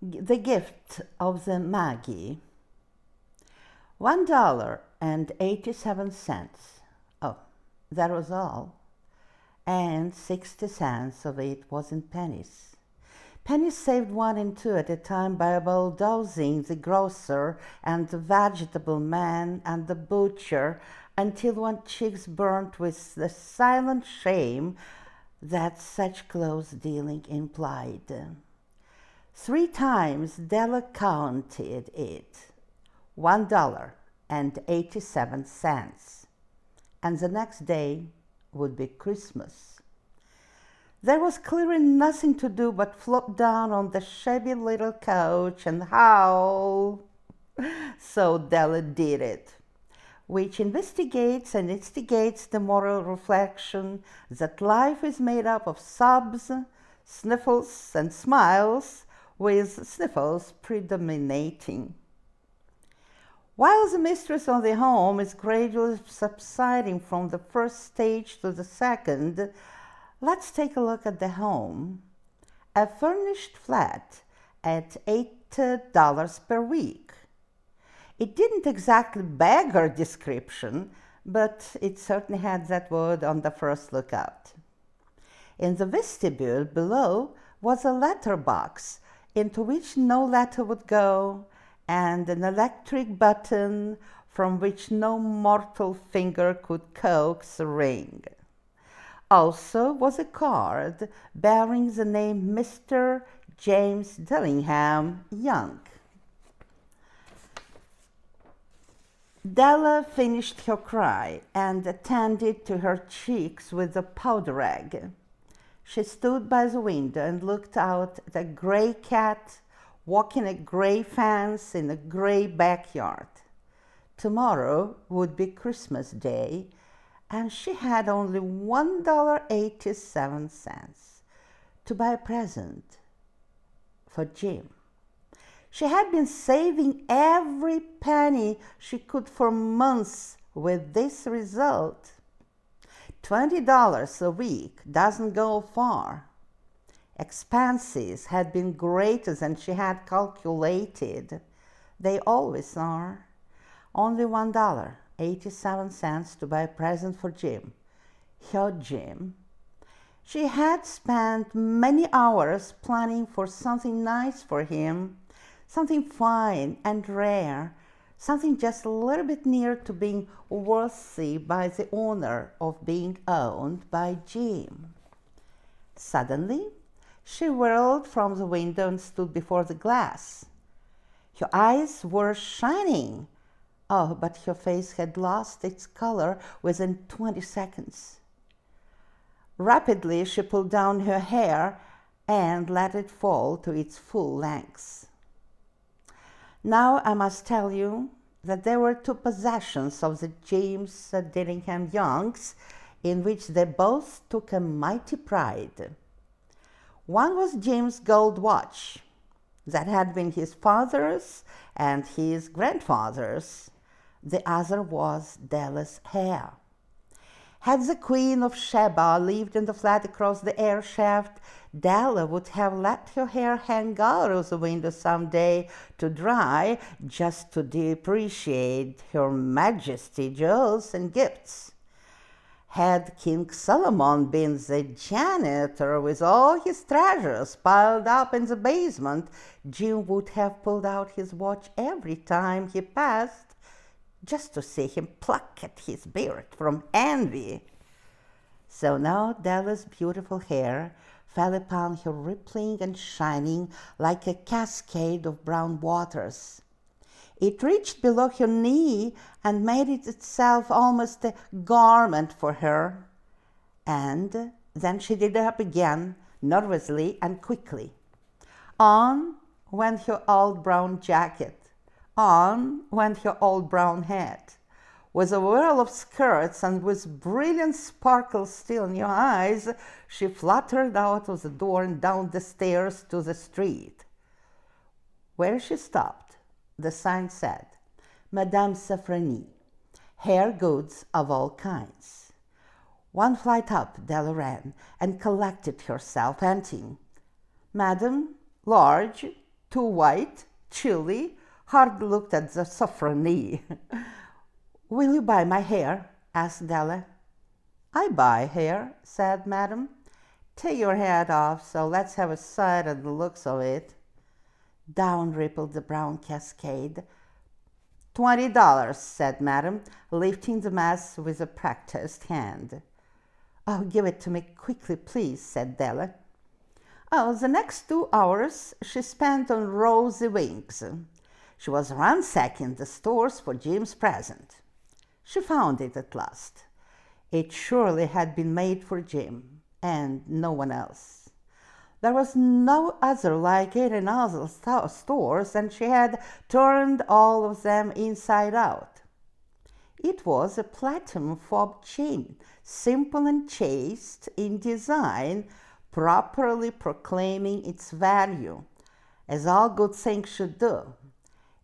The gift of the Magi. $1.87. Oh, that was all. And 60 cents of it was in pennies. Pennies saved one and two at a time by bulldozing the grocer and the vegetable man and the butcher until one's cheeks burnt with the silent shame that such close dealing implied. 3 times Della counted it. $1.87. And the next day would be Christmas. There was clearly nothing to do but flop down on the shabby little couch and howl. So Della did it, which investigates and instigates the moral reflection that life is made up of sobs, sniffles, and smiles, with sniffles predominating. While the mistress of the home is gradually subsiding from the first stage to the second, let's take a look at the home. A furnished flat at $8 per week. It didn't exactly beg her description, but it certainly had that word on the first lookout. In the vestibule below was a letter box into which no letter would go, and an electric button from which no mortal finger could coax a ring. Also was a card bearing the name Mr. James Dillingham Young. Della finished her cry and attended to her cheeks with a powder rag. She stood by the window and looked out at a gray cat walking a gray fence in a gray backyard. Tomorrow would be Christmas Day, and she had only $1.87 to buy a present for Jim. She had been saving every penny she could for months with this result. $20 a week doesn't go far. Expenses had been greater than she had calculated. They always are. Only $1.87 to buy a present for Jim. Her Jim. She had spent many hours planning for something nice for him, something fine and rare, something just a little bit near to being worthy by the honor of being owned by Jim. Suddenly, she whirled from the window and stood before the glass. Her eyes were shining. Oh, but her face had lost its color within 20 seconds. Rapidly, she pulled down her hair and let it fall to its full length. Now I must tell you that there were 2 possessions of the James Dillingham Youngs in which they both took a mighty pride. One was Jim's gold watch, that had been his father's and his grandfather's. The other was Della's hair. Had the Queen of Sheba lived in the flat across the air shaft, Della would have let her hair hang out of the window some day to dry, just to depreciate Her Majesty jewels and gifts. Had King Solomon been the janitor with all his treasures piled up in the basement, Jim would have pulled out his watch every time he passed, just to see him pluck at his beard from envy. So now Della's beautiful hair fell upon her rippling and shining like a cascade of brown waters. It reached below her knee and made it itself almost a garment for her. And then she did it up again, nervously and quickly. On went her old brown jacket. On went her old brown hat. With a whirl of skirts and with brilliant sparkles still in her eyes, she fluttered out of the door and down the stairs to the street. Where she stopped, the sign said, Madame Safranie, hair goods of all kinds. One flight up, Della ran and collected herself, panting. Madam, large, too white, chilly, hardly looked at the soffragee. "Will you buy my hair?" asked Della. "I buy hair," said Madame. "Take your hat off, so let's have a sight at the looks of it." Down rippled the brown cascade. $20, said Madame, lifting the mass with a practiced hand. "Oh, give it to me quickly, please," said Della. Oh, the next 2 hours she spent on rosy wings. She was ransacking the stores for Jim's present. She found it at last. It surely had been made for Jim, and no one else. There was no other like it in other stores, and she had turned all of them inside out. It was a platinum fob chain, simple and chaste in design, properly proclaiming its value, as all good things should do.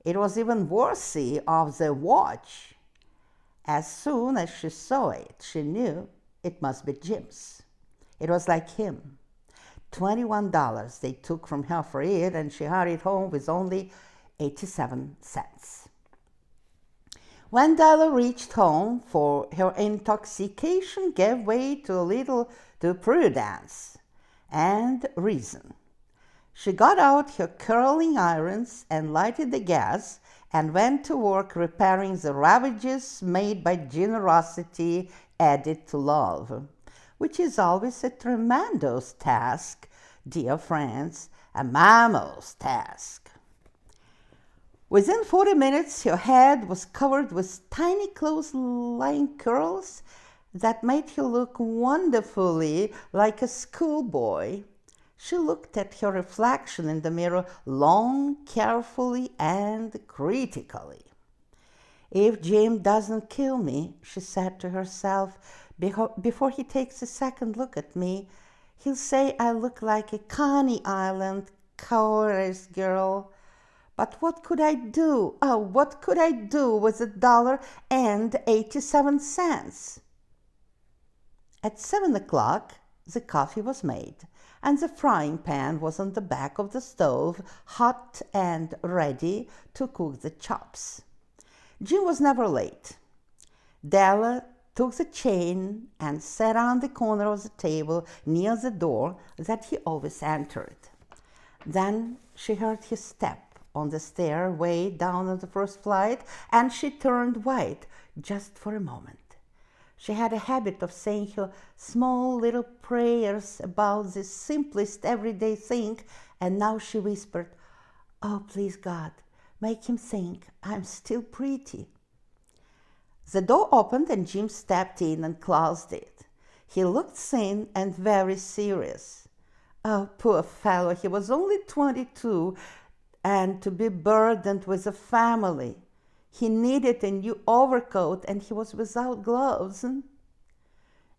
It was even worthy of the watch. As soon as she saw it, she knew it must be Jim's. It was like him. $21 they took from her for it, and she hurried home with only 87 cents. When Della reached home, for her intoxication gave way to a little to prudence and reason. She got out her curling irons and lighted the gas and went to work repairing the ravages made by generosity added to love, which is always a tremendous task, dear friends, a mammoth task. Within 40 minutes, her head was covered with tiny close-lying curls that made her look wonderfully like a schoolboy. She looked at her reflection in the mirror long, carefully, and critically. "If Jim doesn't kill me," she said to herself, "before he takes a second look at me, he'll say I look like a Coney Island chorus girl. But what could I do? Oh, what could I do with $1.87? At 7 o'clock, the coffee was made, and the frying pan was on the back of the stove, hot and ready to cook the chops. Jim was never late. Della took the chain and sat on the corner of the table near the door that he always entered. Then she heard his step on the stairway down on the first flight, and she turned white just for a moment. She had a habit of saying her small little prayers about the simplest everyday thing, and now she whispered, "Oh, please God, make him think I'm still pretty." The door opened and Jim stepped in and closed it. He looked thin and very serious. Oh, poor fellow, he was only 22, and to be burdened with a family. He needed a new overcoat, and he was without gloves.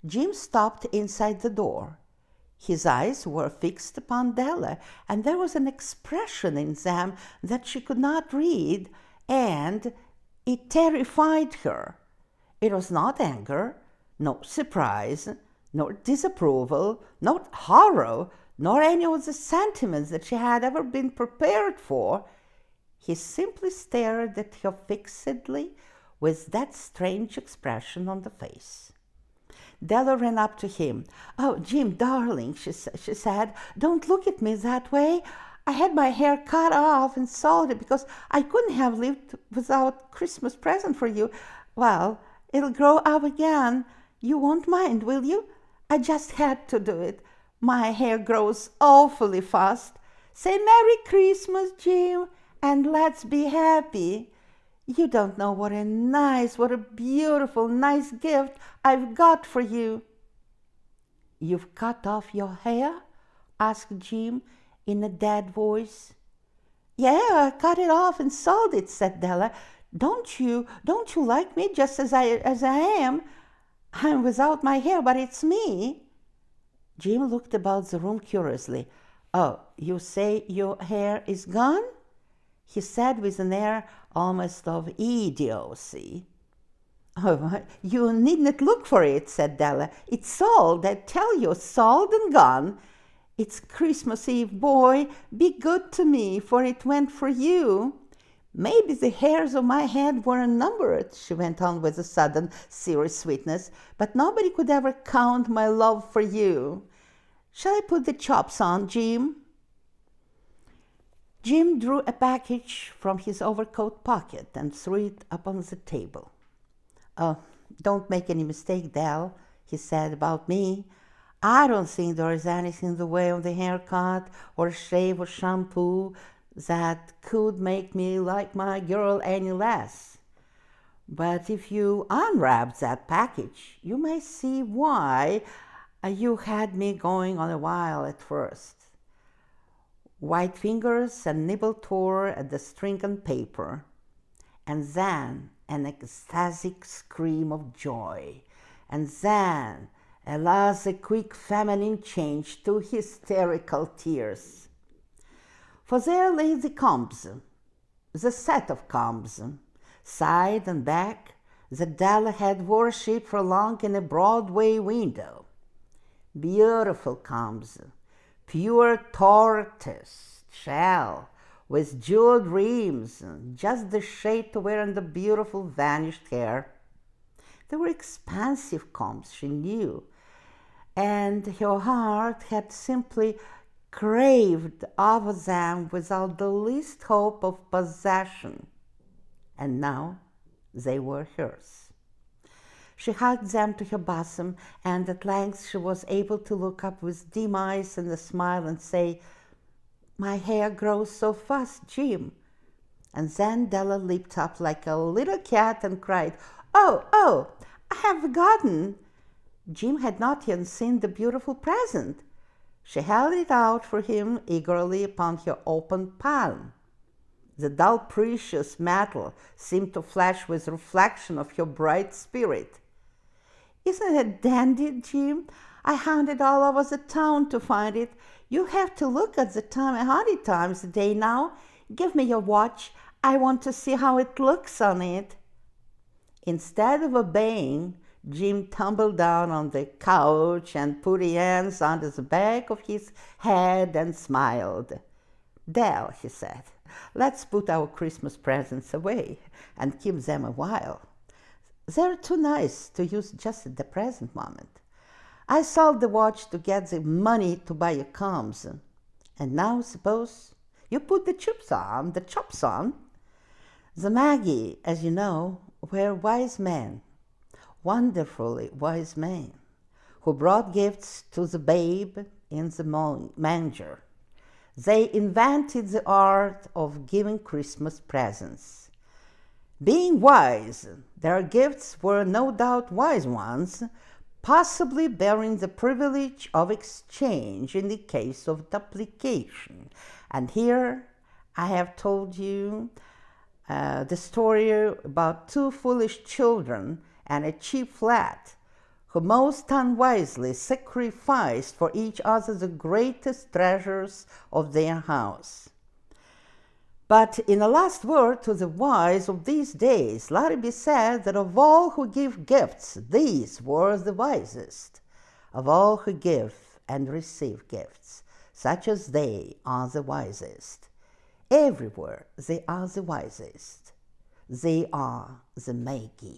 Jim stopped inside the door. His eyes were fixed upon Della, and there was an expression in them that she could not read, and it terrified her. It was not anger, nor surprise, nor disapproval, nor horror, nor any of the sentiments that she had ever been prepared for. He simply stared at her fixedly with that strange expression on the face. Della ran up to him. "Oh, Jim, darling," she said, "don't look at me that way. I had my hair cut off and sold it because I couldn't have lived without Christmas present for you. Well, it'll grow up again. You won't mind, will you? I just had to do it. My hair grows awfully fast. Say Merry Christmas, Jim, and let's be happy. You don't know what a beautiful, nice gift I've got for you." "You've cut off your hair?" asked Jim in a dead voice. "Yeah, I cut it off and sold it," said Della. Don't you like me just as I am? I'm without my hair, but it's me." Jim looked about the room curiously. "Oh, you say your hair is gone?" he said with an air almost of idiocy. "Oh, you needn't look for it," said Della. "It's sold, I tell you, sold and gone. It's Christmas Eve, boy. Be good to me, for it went for you. Maybe the hairs of my head weren't numbered, she went on with a sudden serious sweetness, but nobody could ever count my love for you. Shall I put the chops on, Jim? Jim drew a package from his overcoat pocket and threw it upon the table. Oh, don't make any mistake, Dell, he said, about me. I don't think there is anything in the way of the haircut or shave or shampoo that could make me like my girl any less. But if you unwrap that package, you may see why you had me going on a while at first. White fingers and nibble tore at the string and paper, and then an ecstatic scream of joy, and then, alas, a quick feminine change to hysterical tears. For there lay the combs, the set of combs, side and back, that Della had worshipped for long in a Broadway window. Beautiful combs, pure tortoise shell, with jeweled rims, just the shade to wear in the beautiful vanished hair. They were expensive combs, she knew, and her heart had simply craved over them without the least hope of possession. And now they were hers. She hugged them to her bosom, and at length she was able to look up with dim eyes and a smile and say, "My hair grows so fast, Jim." And then Della leaped up like a little cat and cried, Oh, I have forgotten." Jim had not yet seen the beautiful present. She held it out for him eagerly upon her open palm. The dull, precious metal seemed to flash with reflection of her bright spirit. "Isn't it dandy, Jim? I hunted all over the town to find it. You have to look at the time 100 times a day now. Give me your watch. I want to see how it looks on it." Instead of obeying, Jim tumbled down on the couch and put his hands under the back of his head and smiled. "Dell," he said, "let's put our Christmas presents away and keep them a while. They're too nice to use just at the present moment. I sold the watch to get the money to buy your combs. And now suppose you put the chops on. The Magi, as you know, were wise men, wonderfully wise men, who brought gifts to the babe in the manger. They invented the art of giving Christmas presents. Being wise, their gifts were no doubt wise ones, possibly bearing the privilege of exchange in the case of duplication. And here I have told you the story about two foolish children and a cheap flat who most unwisely sacrificed for each other the greatest treasures of their house. But in a last word to the wise of these days, let it be said that of all who give gifts, these were the wisest. Of all who give and receive gifts, such as they are the wisest. Everywhere they are the wisest. They are the Magi.